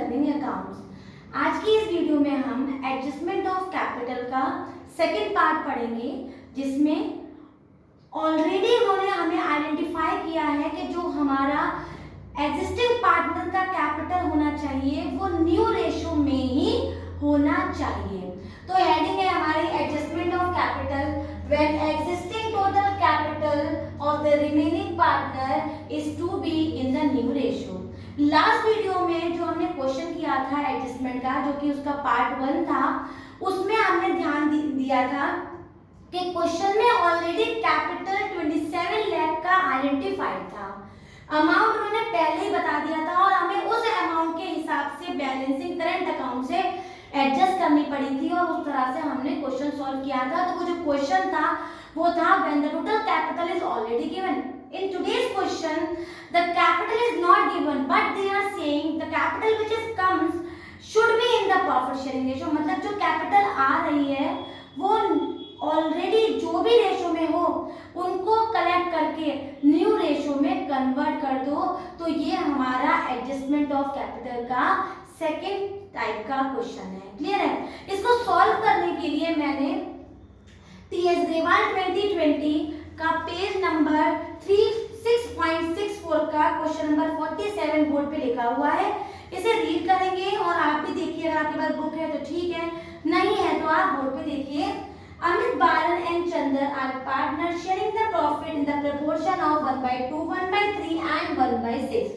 Learning accounts. आज की इस वीडियो में हम एडजस्टमेंट ऑफ कैपिटल का सेकंड पार्ट पढ़ेंगे, जिसमें ऑलरेडी उन्होंने हमें आइडेंटिफाई किया है कि जो हमारा एग्जिस्टिंग पार्टनर का कैपिटल होना चाहिए वो न्यू रेशो में ही होना चाहिए। तो हेडिंग है हमारी adjustment of capital when existing total capital of the remaining partner is to be in the new ratio. Last video में जो हमने क्वेश्चन किया था एडजस्टमेंट का, जो कि उसका पार्ट 1 था, उसमें हमने ध्यान दिया था कि क्वेश्चन में ऑलरेडी कैपिटल 27 लाख का आइडेंटिफाइड था। अमाउंट उन्होंने पहले ही बता दिया था और हमें उस अमाउंट के हिसाब से बैलेंसिंग करंट अकाउंट से एडजस्ट करनी पड़ी थी और उस तरह से हमने क्वेश्चन सॉल्व किया था। तो वो जो क्वेश्चन था वो था when the total capital is already given. In today's question, the capital is not given, but they are saying the capital which is comes should be in the profit sharing ratio। मतलब जो capital आ रही है वो already जो भी ratio में हो उनको कलेक्ट करके न्यू रेशो में कन्वर्ट कर दो। तो ये हमारा एडजस्टमेंट ऑफ कैपिटल का सेकेंड टाइप का क्वेश्चन है। क्लियर है? इसको सॉल्व करने के लिए मैंने TS ग्रेवाल 2020 का पेज नंबर 36.64 का क्वेश्चन नंबर 47 बोर्ड पे लिखा हुआ है। इसे रीड करेंगे और आप भी देखिए, अगर आपके पास बुक है तो ठीक है, नहीं है तो आप बोर्ड पे देखिए। Amit Balan and Chander are partner sharing the profit in the proportion of 1/2, 1/3 and 1/6।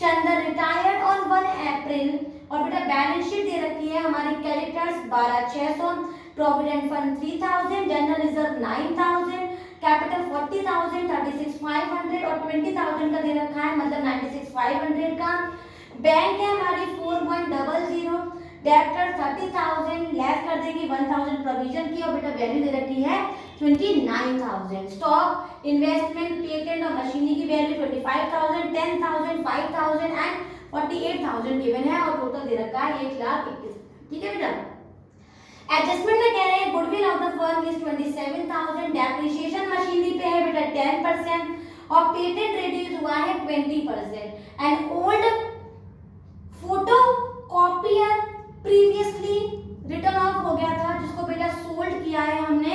Chander retired on 1 April और बेटा बैलेंस शीट दे रखी है हमारी। Creditors 12,600, provident fund 3,000, general reserve 9,000, capital 40,000, 36,500 और 20,000 का दे रखा है, मतलब 96,500 का। बैंक है हमारी 4.00, डेब्टर 30,000, लेस कर देंगे 1,000 प्रोविजन की और बेटा वैल्यू दे रखी है 29,000। स्टॉक, इन्वेस्टमेंट, पेटेंट और मशीनरी की वैल्यू 25,000, 10,000, 5,000 एंड 48,000 गिवन है और टोटल दे रखा है 1,21,000। ठीक है बेटा? एडजस्टमेंट में कह रहे हैं goodwill of the firm is 27,000, depreciation machinery पे है बेटा 10% और पेटेंट रिड्यूस हुआ है 20%। And old photo copier previously return of हो गया था, जिसको बेटा सोल्ड किया है हमने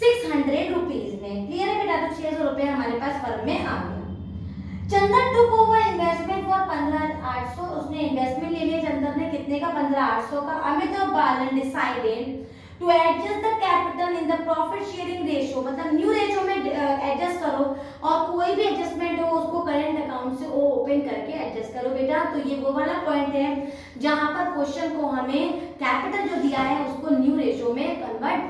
600 रुपीज में। क्लियर है बेटा? तो 600 रुपए हमारे पास फर्म में आ गया। चंदन टुक ओवर इन्वेस्टमेंट फॉर 15,800, उसने इन्वेस्टमेंट ले लिया चंदन ने, कितने का? 15,800 का। अमित और Balan decided to adjust the capital in the profit sharing ratio, मतलब न्यू रेशियो में एडजस्ट करो और कोई भी एडजस्टमेंट हो उसको करंट अकाउंट से ओपन करके एडजस्ट करो बेटा। तो ये वो वाला पॉइंट है जहां पर क्वेश्चन को हमें कैपिटल जो दिया है उसको न्यू रेशियो में कन्वर्ट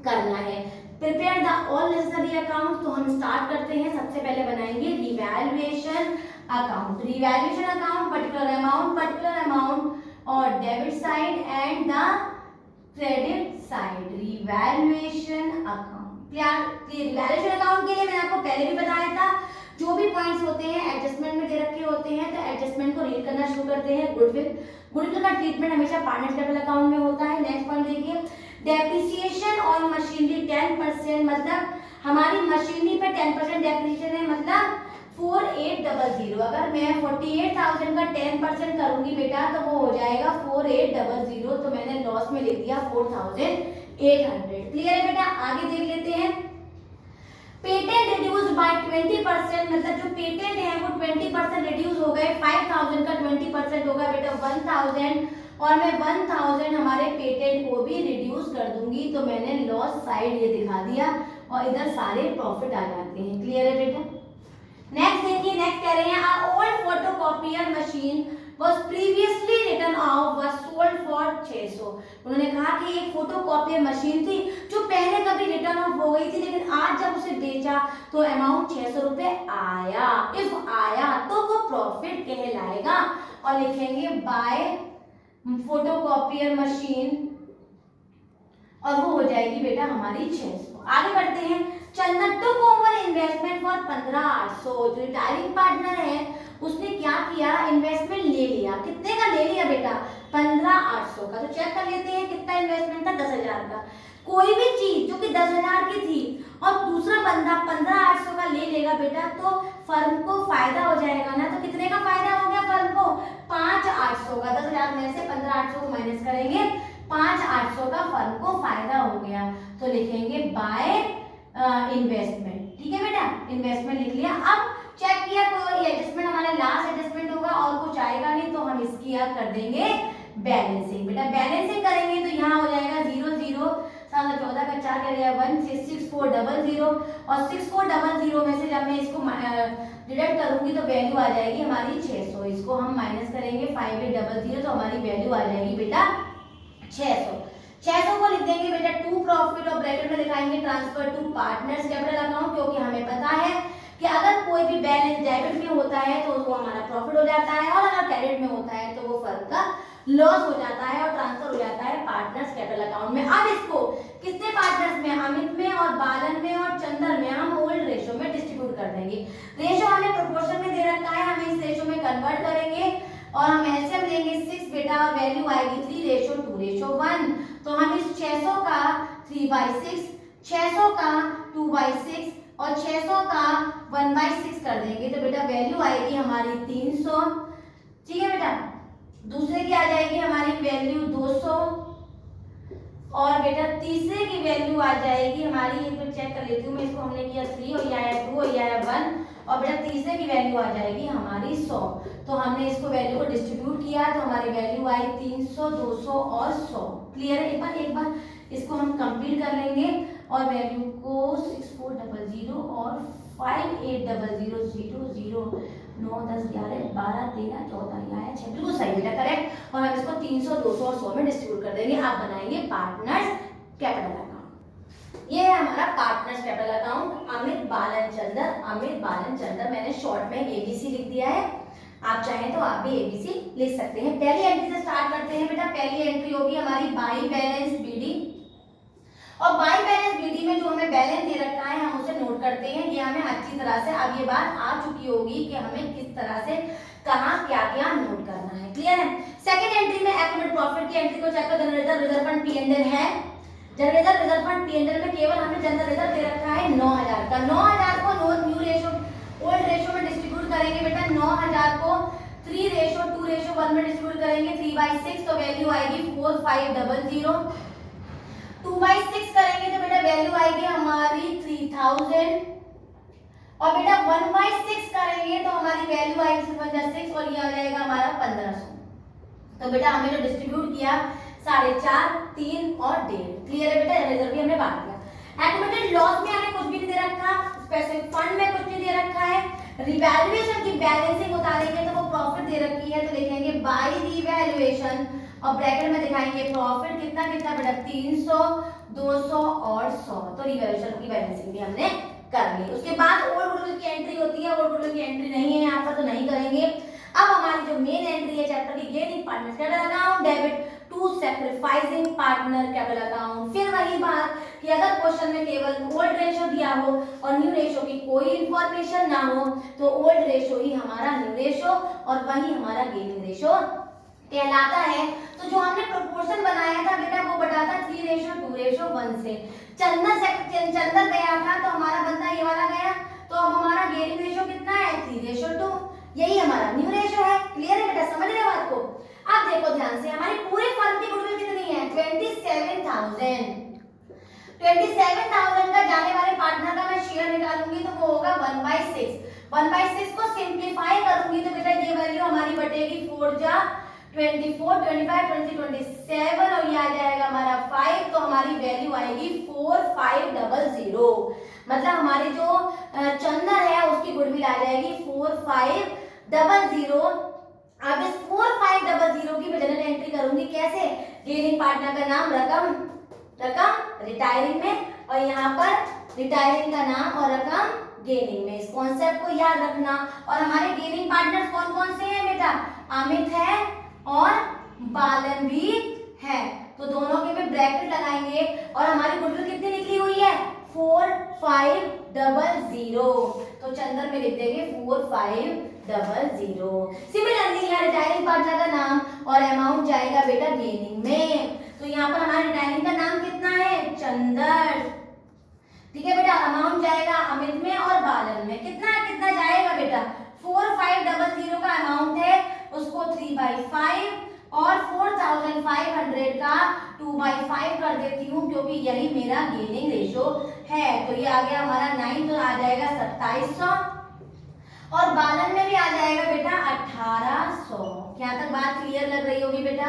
करना है। Prepare the all necessary account. तो हम स्टार्ट करते हैं। सबसे पहले बनाएंगे revaluation account. Revaluation account particular amount और debit side and the credit side. Revaluation account. Revaluation account के लिए मैंने आपको पहले भी बताया था, जो भी पॉइंट्स होते हैं एडजस्टमेंट में दे रखे होते हैं तो एडजस्टमेंट को रीड करना शुरू करते हैं। गुडविल का ट्रीटमेंट हमेशा पार्टनर कैपिटल अकाउंट में होता है। नेक्स्ट पॉइंट देखिए, डेप्रिसिएशन ऑन मशीनरी 10%, मतलब हमारी मशीनरी पे 10% डेप्रिसिएशन है, मतलब 4800। अगर मैं 48,000 का 10% करूंगी बेटा तो वो हो जाएगा 4800, तो मैंने लॉस में लिख दिया 4,800। क्लियर है बेटा? आगे देख लेते हैं। पेटेंट रिड्यूस बाय 20%, मतलब जो पेटेंट है वो 20% रिड्यूस हो गए। 5,000 का 20% होगा बेटा 1,000 और मैं 1,000 हमारे पेटेंट को भी रिड्यूस कर दूंगी, तो मैंने लॉस साइड ये दिखा दिया और इधर सारे प्रॉफिट आ जाते हैं। क्लियर है बेटा? नेक्स्ट देखिए, नेक्स्ट कह रहे हैं old photocopier machine was previously written off was sold for 600। उन्होंने कहा कि एक फोटोकॉपियर मशीन थी जो पहले कभी रिटर्न ऑफ हो गई थी, लेकिन आज जब उसे बेचा तो अमाउंट 600 रुपए आया। इफ आया तो वो प्रॉफिट कहलाएगा और लिखेंगे बाय फोटोकॉपियर मशीन और वो हो जाएगी बेटा हमारी 600। आगे बढ़ते हैं। चंदन टुक ओवर इन्वेस्टमेंट फॉर 15,800। जो रिटायरिंग पार्टनर है उसने क्या किया? इन्वेस्टमेंट ले लिया। कितने का ले लिया बेटा? 15,800 का। तो चेक कर लेते हैं कितना इन्वेस्टमेंट था? 10,000 का। कोई भी चीज जो कि 10,000 की थी और दूसरा बंदा 15,800 का ले लेगा बेटा तो फर्म को फायदा हो जाएगा ना। तो कितने का फायदा हो गया फर्म को? 5,800 15,800 का, 10,000 में से 15,800 को माइनस करेंगे, 5,800 का फर्म को फायदा हो गया। तो लिखेंगे बाय इन्वेस्टमेंट। ठीक है बेटा, इन्वेस्टमेंट लिख लिया। अब चेक किया कोई एडजस्टमेंट हमारा लास्ट एडजस्टमेंट होगा और कुछ आएगा नहीं, तो हम इसकी अब कर देंगे बैलेंसिंग। बेटा बैलेंसिंग करेंगे तो यहाँ हो जाएगा 0 0 7 14 का 4 कर दिया 1,6,4,0,0 और 6,4,0,0 में से जब मैं इसको डिडक्ट करूंगी तो वैल्यू आ जाएगी हमारी 600। इसको हम माइनस करेंगे 5,800 तो हमारी वैल्यू आ जाएगी बेटा 600। 600 को लिख देंगे बेटा टू प्रॉफिट और ब्रैकेट में दिखाएंगे transfer to partners capital account, क्योंकि हमें पता है कि अगर कोई भी बैलेंस डेबिट में होता है तो वो हमारा प्रॉफिट हो जाता है और अगर क्रेडिट में होता है तो वो फर्म का लॉस हो जाता है और ट्रांसफर हो जाता है पार्टनर्स कैपिटल अकाउंट में। अब इसको कितने पार्टनर्स में, अमित में और बालन में और चंदन में हम ओल्ड रेशो में डिस्ट्रीब्यूट कर देंगे। रेशो हमें प्रोपोर्शन में दे रखा है, हम इस रेशो में कन्वर्ट करेंगे और हम एलसीएम लेंगे 6 बेटा और वैल्यू आएगी 3:2:1। तो हम इस 600 का 3/6, 600 का 2/6 और 600 का 1/6 कर देंगे तो बेटा वैल्यू आएगी हमारी 300। ठीक है बेटा, दूसरे की आ जाएगी हमारी वैल्यू 200 और बेटा तीसरे की वैल्यू आ जाएगी हमारी, एक बार चेक कर लेती हूँ मैं, इसको हमने किया 3 और ये आया 2 और ये आया 1 और बेटा तीसरे की वैल्यू आ जाएगी हमारी 100। तो हमने इसको वैल्यू को डिस्ट्रीब्यूट किया तो हमारी वैल्यू आई 300, 200 और 100। क्लियर है? एक बार इसको हम कंप्लीट कर लेंगे और वैल्यू को 6400 और 5800 9 10 11 12 13 14 आया 6, बिल्कुल सही बेटा, करेक्ट। और हम इसको 300, 200 और 100 में डिस्ट्रीब्यूट कर देंगे। आप बनाएंगे पार्टनर्स कैपिटल अकाउंट। ये है हमारा पार्टनर्स कैपिटल अकाउंट। अमित बालन चंदर, मैंने शॉर्ट में एबीसी लिख दिया है, आप चाहें तो आप भी एबीसी लिख सकते हैं। पहली एंट्री से स्टार्ट करते हैं बेटा। पहली एंट्री होगी हमारी बाई बैलेंस बीडी और बाई बैलेंस बीडी में जो हमें बैलेंस दे रखा है हम उसे नोट करते हैं। ये हमें अच्छी तरह से अब ये बात आ चुकी होगी कि हमें किस तरह से कहां क्या-क्या नोट करना है। क्लियर है? सेकंड एंट्री में एक्यूमुलेटेड प्रॉफिट की एंट्री को चेक कर, जनरल रिजर्व फंड पी&एल है। जनरल रिजर्व फंड पी&एल में केवल हमें जनरल रिजर्व दे रखा है 9000 का। 9000 को न्यू रेशो ओल्ड रेशो में डिस्ट्रीब्यूट करेंगे बेटा। 9000 को 3:2:1 में डिस्ट्रीब्यूट करेंगे 3/6 तो वैल्यू आएगी 4500। 2/6 करेंगे तो बेटा वैल्यू आएगी हमारी 3000 और बेटा 1/6 करेंगे तो हमारी वैल्यू आएगी 6 और ये आ जाएगा हमारा 1500। तो बेटा हमने जो डिस्ट्रीब्यूट किया 4.5, 3 और 1.5। क्लियर है बेटा? रिजर्व भी हमने बांट दिया। एक्यूमुलेटेड लॉस में हमें कुछ भी नहीं दे रखा, स्पेसिफिक फंड में कुछ नहीं दे रखा है। रिवैल्यूएशन की बैलेंसिंग उतारेंगे तो वो प्रॉफिट दे रखी है तो लिखेंगे बाय रिवैल्यूएशन और ब्रैकेट में दिखाएंगे प्रॉफिट कितना कितना बेटा 300, 200 और 100। तो रिवैल्यूएशन की बैलेंसिंग भी हमने कर ली। उसके बाद ओल्ड गुडविल की एंट्री होती है। ओल्ड गुडविल की एंट्री नहीं है यहाँ पर तो नहीं करेंगे। अब हमारी जो मेन एंट्री है चैप्टर की, gaining partners capital account debit to sacrificing partner capital account. फिर वही बात कि अगर क्वेश्चन में केवल ओल्ड रेशो दिया हो और न्यू रेशो की कोई इंफॉर्मेशन ना हो तो ओल्ड रेशो ही हमारा न्यू रेशो और वही हमारा गेनिंग रेशो कहलाता है। तो जो हमने प्रोपोर्शन बनाया था बेटा वो बताता 3:2:1 से। चंदन गया था तो हमारा बंदा ये वाला गया, तो अब हमारा गेनिंग रेशो कितना है 3:2। यही हमारा न्यू रेशो है। क्लियर है बेटा? समझ रहे हो बात को? अब देखो ध्यान से, हमारी पूरे फर्म की गुडविल कितनी है 27,000। 27,000 का जाने वाले पार्टनर का मैं शेयर निकालूंगी तो वो होगा 1/6। 1/6 को सिंप्लीफाई करूंगी तो बेटा ये वैल्यू हमारी बटेगी 4 जा 24, 25, 20, 27 और ये आ जाएगा हमारा 5 तो हमारी वैल्यू आएगी 4500। मतलब हमारी जो चंदन है उसकी गुडविल आ जाएगी 4500। अब इस 4500 की मैं जनरल एंट्री करूंगी कैसे? गेनिंग पार्टनर का नाम, रकम रिटायरिंग में और यहाँ पर रिटायरिंग का नाम और रकम गेनिंग में। इस कॉन्सेप्ट को याद रखना। और हमारे गेनिंग पार्टनर्स कौन कौन से हैं बेटा? अमित है और बालन भी है, तो दोनों के में ब्रैकेट लगाएंगे और हमारी गुडविल कितनी निकली हुई है 4500। तो चंदन में लिख देंगे 4500। सिमिलरली यहाँ रिटायरिंग पार्टनर का नाम और अमाउंट जाएगा बेटा गेनिंग में। तो यहाँ पर हमारे रिटायरिंग का नाम कितना है चंदन। ठीक है बेटा? अमाउंट जाएगा अमित में और बालन में। कितना कितना जाएगा बेटा 4500 का अमाउंट है उसको 3 3/5 और 4500 का 2/5 कर देती हूँ क्योंकि यही मेरा गेनिंग रेशो है। तो ये आ गया हमारा 9, तो आ जाएगा 2700 और बालन में भी आ जाएगा बेटा 1800। यहाँ तक बात क्लियर लग रही होगी बेटा।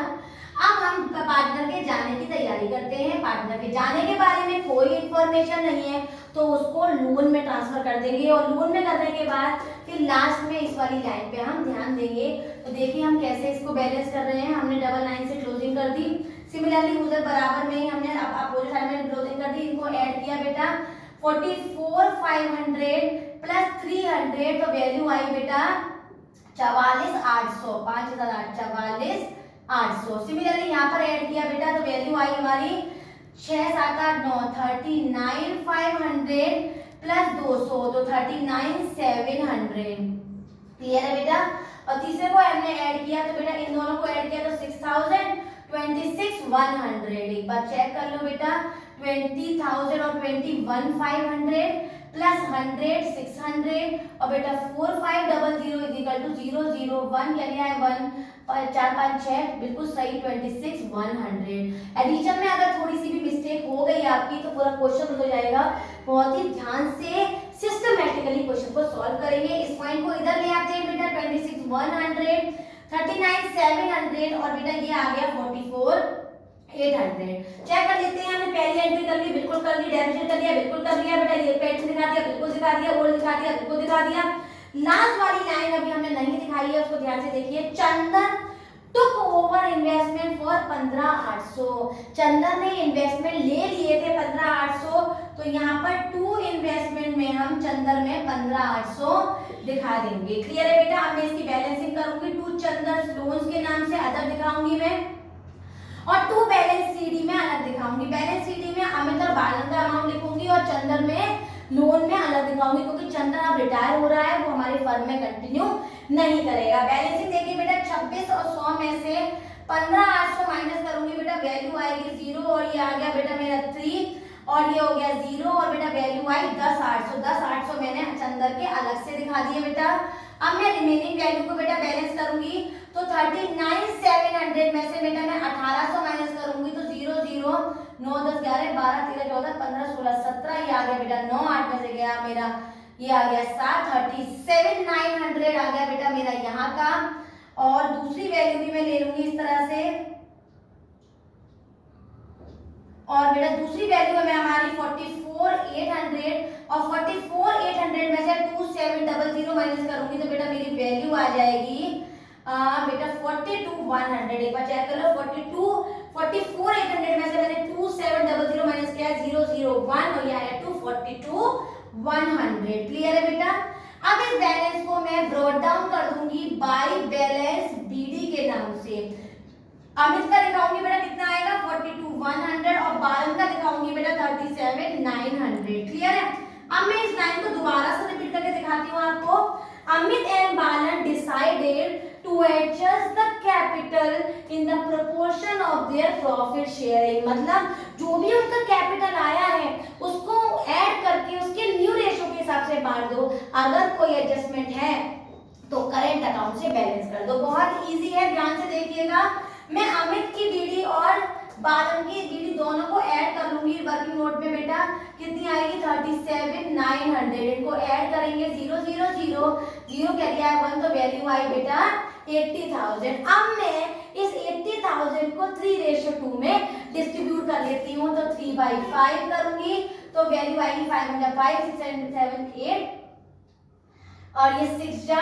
अब हम पार्टनर के जाने की तैयारी करते हैं। पार्टनर के जाने के बारे में कोई इंफॉर्मेशन नहीं है तो उसको लोन में ट्रांसफर कर देंगे और लोन में करने के बाद फिर लास्ट में इस वाली लाइन पे हम ध्यान देंगे। तो देखिए हम कैसे इसको बैलेंस कर रहे हैं। हमने डबल लाइन से क्लोजिंग कर दी, सिमिलरली उधर बराबर में ही हमने अपोजिट साइड में क्लोजिंग कर दी, इनको ऐड किया बेटा 44,500 प्लस 300 तो वैल्यू आई बेटा 44,800, 44,800। सिमिलरली यहाँ पर ऐड किया बेटा तो वैल्यू आई हमारी 6, 7, 8, 9 39,500 प्लस 200 तो 39,700। क्लियर है बेटा। और तीसरे को हमने ऐड किया तो बेटा इन दोनों को ऐड किया तो 6,000 26,100। एक बार चेक कर लो बेटा 20,000 और 21,500 प्लस 100 600 और बेटा 4500 इक्वल टू 001 क्या लिया है 1 4 5 6 बिल्कुल सही 26,100। एडिशन में अगर थोड़ी सी भी मिस्टेक हो गई आपकी तो पूरा क्वेश्चन हो जाएगा। बहुत ही ध्यान से सिस्टमैटिकली क्वेश्चन को सॉल्व करेंगे। इस पॉइंट को इधर ले आते हैं बेटा 26,100 39,700 और बेटा ये आ गया 44,800। चेक कर लेते हैं। हमने पहली एंट्री कर ली, बिल्कुल कर ली, डेरिवेशन कर लिया, बिल्कुल कर लिया बेटा, ये पैटर्न दिखा दिया, बिल्कुल दिखा दिया, और दिखा दिया, बिल्कुल दिखा दिया। लास्ट वाली लाइन अभी हमने नहीं दिखाई है, उसको ध्यान से देखिए। चंदन टुक ओवर इन्वेस्टमेंट फॉर 15,800। चंदन ने इन्वेस्टमेंट ले लिए थे 15,800 तो यहाँ पर टू इन्वेस्टमेंट में हम चंदन में 15,800 दिखा देंगे। क्लियर है बेटा। अब मैं इसकी बैलेंसिंग करूंगी। टू चंदन लोन्स के नाम से अदर दिखाऊंगी मैं और टू बैलेंस सीडी में अलग दिखाऊंगी। बैलेंस सीडी में अमित और बालन का अमाउंट लिखूंगी और चंदन में लोन में अलग दिखाऊंगी क्योंकि चंदन अब रिटायर हो रहा है, वो हमारे फर्म में कंटिन्यू नहीं करेगा। बैलेंसिंग देखिए बेटा 26 और 100 में से 15,800 माइनस करूंगी बेटा, वैल्यू आएगी 0 और ये आ गया बेटा मेरा 3 और ये हो गया 0 और बेटा वैल्यू आई 10,800। 10,800 मैंने चंदन के अलग से दिखा दिए बेटा। अब मैं रिमेनिंग वैल्यू को बेटा बैलेंस करूंगी तो 39,700 में से बेटा मैं 1,800 माइनस करूंगी तो 0 0 9 10 11 12 13 14 15 16 17 ये आ गया बेटा 9 8 में से गया मेरा ये आ गया 7 37,900 आ गया बेटा मेरा यहाँ का। और दूसरी वैल्यू भी मैं ले लूंगी इस तरह से और बेटा दूसरी वैल्यू है हमारी 44,800 और 44,800 में से 2700 माइनस करूंगी तो बेटा मेरी वैल्यू आ जाएगी बेटा 42,100। एक बार चेक कर लो 44,800 में से मैंने 2700 माइनस किया 001 और ये आया 42,100। क्लियर है बेटा। अब इस बैलेंस को मैं ब्रॉट डाउन कर दूंगी बाय बैलेंस बीडी के नाम से। अमित का दिखाऊंगी बेटा कितना आएगा 42,100 और बालन का दिखाऊंगी बेटा 37,900। क्लियर है। अब मैं इस लाइन को दोबारा से रिपीट करके दिखाती हूँ आपको। Amit and Balan decided to adjust the capital in the proportion of their profit sharing. मतलब जो भी उनका कैपिटल आया है उसको ऐड करके उसके न्यू रेशो के हिसाब से बांट दो। अगर कोई एडजस्टमेंट है तो करेंट अकाउंट से बैलेंस कर दो। बहुत इजी है, ध्यान से देखिएगा। मैं अमित की डीडी और बालन की डीडी दोनों को ऐड कर लूंगी वर्किंग नोट में बेटा। कितनी आएगी 37,900। इनको ऐड करेंगे 0 0 0 0 क्या लिया है 1 तो वैल्यू आई बेटा 80,000। अब मैं इस 80,000 को 3:2 में डिस्ट्रीब्यूट कर लेती हूँ तो 3/5 करूंगी तो वैल्यू आएगी 505 6 7 8 और ये 6 जा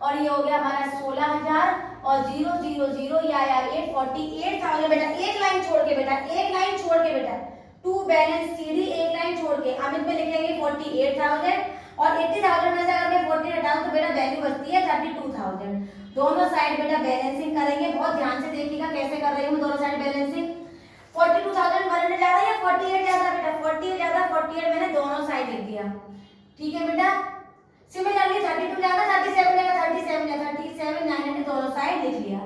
और ये हो गया हमारा 16,000 और 0 0 0 ये आया 48,000 बेटा। एक लाइन छोड़ के बेटा टू बैलेंस सीडी एक लाइन छोड़ के अमित में लिखेंगे 48,000 और 80,000 में से अगर मैं 40 हटाऊं तो बेटा वैल्यू बचती है 32,000। दोनों साइड बेटा बैलेंसिंग करेंगे। बहुत ध्यान से देखिएगा कैसे कर रही हूँ दोनों साइड बैलेंसिंग। 42,100 ज्यादा या 48 ज्यादा बेटा 48 ज्यादा 48 मैंने दोनों साइड लिख दिया। ठीक है बेटा। सिमिलरली 32 ज्यादा 37 ज्यादा 37,900 दोनों साइड लिख लिया।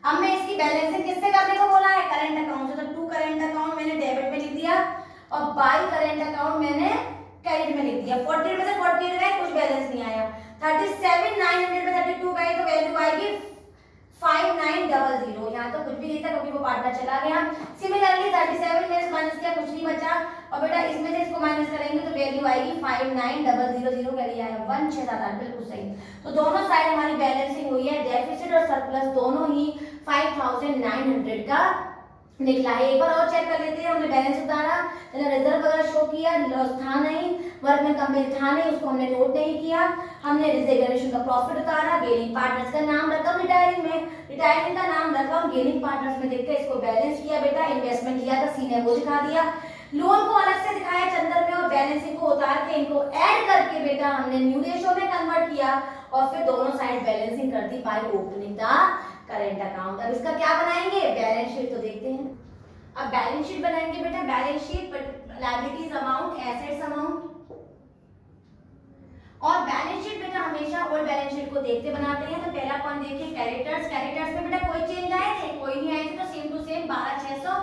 अब मैं इसकी बैलेंसिंग किससे करने को बोला है करंट अकाउंट से। तो टू करंट अकाउंट मैंने डेबिट में लिख दिया और बाय करंट अकाउंट मैंने क्रेडिट में लिख दिया। 48 में से 48 गए कुछ बैलेंस नहीं आया। 37,900 में 32 गए तो वैल्यू आएगी 59 यहाँ तो कुछ भी नहीं था क्योंकि वो पार्टनर चला गया। सिमिलरली 37 में माइनस किया, कुछ नहीं बचा, और बेटा इसमें से इसको माइनस करेंगे तो वैल्यू आएगी 59000 वैल्यू आया 1678, बिल्कुल सही। तो दोनों साइड हमारी बैलेंसिंग हुई है, डेफिसिट और सरप्लस दोनों ही 5900 का निकला है। एक बार और चेक कर लेते हैं, हमने बैलेंस उतारा, रिजर्व वगैरह शो किया, लॉस था नहीं, वर्कमैन कंपनी था नहीं, उसको हमने नोट नहीं किया, हमने रिजर्वेशन का प्रॉफिट उतारा, गेनिंग पार्टनर्स का नाम रखा रिटायरिंग में, रिटायरिंग का नाम रखा और गेनिंग पार्टनर्स में देखकर इसको बैलेंस किया बेटा, इन्वेस्टमेंट लिया था, सी ने वो दिखा दिया, लोन को अलग से दिखाया चंदर में और बैलेंसिंग को उतार के इनको ऐड करके बेटा हमने न्यू रेशियो में कन्वर्ट किया और फिर दोनों साइड बैलेंसिंग कर दी by opening the current account. अब इसका क्या बनाएंगे, बैलेंस शीट तो देखते हैं। अब बैलेंस शीट बनाएंगे बेटा, balance sheet liabilities amount, assets amount, और बैलेंस शीट बेटा हमेशा ओल्ड बैलेंस शीट को देखते बनाते हैं। तो पहला पॉइंट देखिए क्रेडिटर्स, क्रेडिटर्स में बेटा कोई चेंज आए थे, कोई नहीं आए थे, तो सेम टू सेम 12600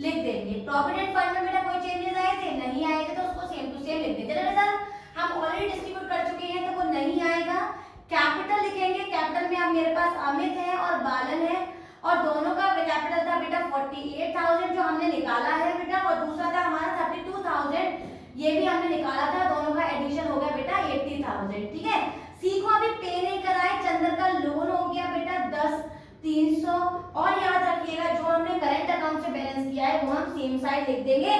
लिख देंगे। प्रोविडेंट फंड में बेटा कोई चेंजेस आए थे, नहीं आए थे, तो उसको सेम टू सेम लिख देंगे। रिजर्व हम ऑलरेडी डिस्ट्रीब्यूट कर चुके हैं तो वो नहीं आएगा। कैपिटल लिखेंगे, कैपिटल में अब मेरे पास अमित है और बालन है और दोनों का कैपिटल था बेटा 48000 जो हमने निकाला है बेटा, और दूसरा था हमारा 32000, ये भी हमने निकाला था, दोनों का एडिशन हो गया बेटा 80000, ठीक है। सी को अभी पे नहीं कराए, चंदर का लोन हो गया बेटा 10300, और याद रखिएगा जो हमने करंट अकाउंट से बैलेंस किया है वो हम सेम साइड लिख देंगे।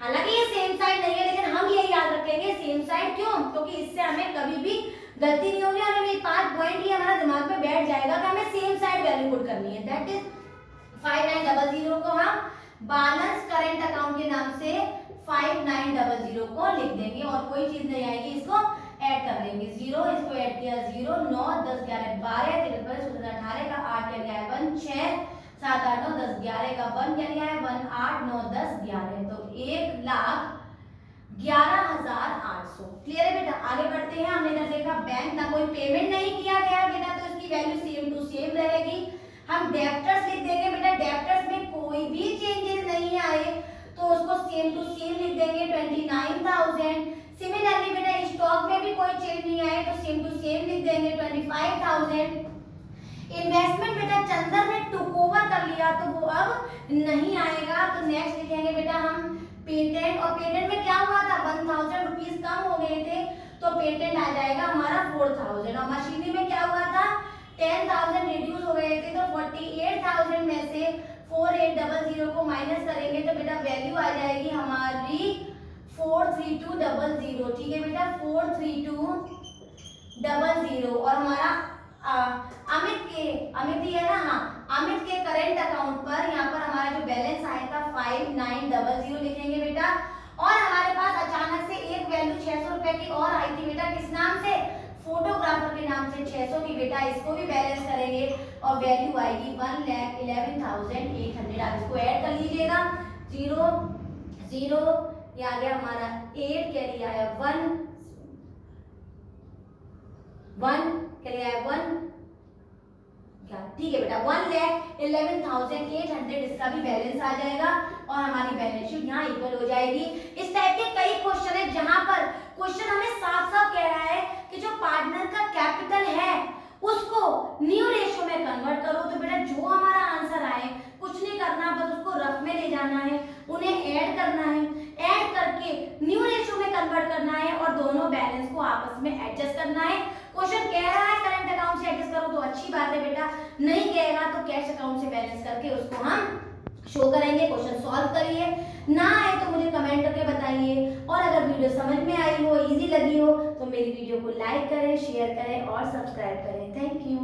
हालांकि ये सेम साइड नहीं है लेकिन हम ये याद रखेंगे सेम साइड, क्यों, क्योंकि इससे हमें कभी भी गलती नहीं होगी और ये 5 पॉइंट ही हमारा दिमाग में बैठ जाएगा कि हमें सेम साइड वैल्यू पुट करनी है। दैट इज 5900 को हम बैलेंस करंट अकाउंट के नाम से 5900 को लिख देंगे और कोई चीज नहीं आएगी, इसको ऐड कर देंगे। 0 इसको ऐड किया 0 9 10 11 12 13 14 18 का 8 क्या गया है 1 6 7 8 9 10 11 का 1 क्या गया है 1 8 9 10 11, तो 1,11,800। क्लियर है बेटा, आगे बढ़ते हैं। हमने इधर देखा बैंक ना कोई पेमेंट नहीं किया गया बेटा, तो इसकी वैल्यू सेम टू सेम रहेगी। हम डेब्टर्स लिख देंगे बेटा, डेब्टर्स में कोई भी चेंजेस नहीं आए तो उसको सेम टू सेम लिख देंगे 29000। सिमिलरली बेटा स्टॉक में भी कोई चेंज नहीं आए तो सेम टू सेम लिख देंगे 25000। इन्वेस्टमेंट बेटा चंदर ने टुक ओवर कर लिया तो वो अब नहीं आएगा, तो नेक्स्ट लिखेंगे बेटा हम पेटेंट, और पेटेंट में क्या हुआ था 1000 रुपीस कम हो गए थे तो पेटेंट आ जाएगा हमारा 4000, और मशीनरी में क्या हुआ था 10000 रिड्यूस हो गए थे तो 48000 में से 4800 को माइनस करेंगे तो बेटा वैल्यू आ जाएगी हमारी 43200, ठीक है बेटा 43200। और हमारा अमित ही है ना, हाँ अमित के करंट अकाउंट पर यहाँ पर हमारा जो बैलेंस आया था 5900 लिखेंगे बेटा, और हमारे पास अचानक से एक वैल्यू 600 रुपए की और आई थी बेटा, किस नाम से, फोटोग्राफर के नाम से 600 की बेटा, इसको भी बैलेंस करेंगे और वैल्यू आएगी 1,11,800। आप इसको ऐड कर लीजिएगा, 0 0 ये आ गया हमारा 8 क्या लिया है 1 1 क्या लिया है 1, ठीक है बेटा 1,11,800 इसका भी बैलेंस आ जाएगा और हमारी बैलेंस शीट यहाँ इक्वल हो जाएगी। इस टाइप के कई क्वेश्चन है जहां पर क्वेश्चन हमें साफ साफ कह रहा है कि जो पार्टनर का कैपिटल है उसको न्यू रेशियो में कन्वर्ट करो, तो बेटा जो हमारा आंसर आए कुछ नहीं करना, बस उसको रफ में ले जाना है, उन्हें ऐड करना है, ऐड करके न्यू रेशियो में कन्वर्ट करना है और दोनों बैलेंस को आपस में एडजस्ट करना है। क्वेश्चन कह रहा है करंट अकाउंट से एडजस्ट करो तो अच्छी बात है बेटा, नहीं कहेगा तो कैश अकाउंट से बैलेंस करके उसको हम शो करेंगे। क्वेश्चन सॉल्व करिए, ना आए तो मुझे कमेंट करके बताइए, और अगर वीडियो समझ में आई हो, इजी लगी हो तो मेरी वीडियो को लाइक करें, शेयर करें और सब्सक्राइब करें। Thank you.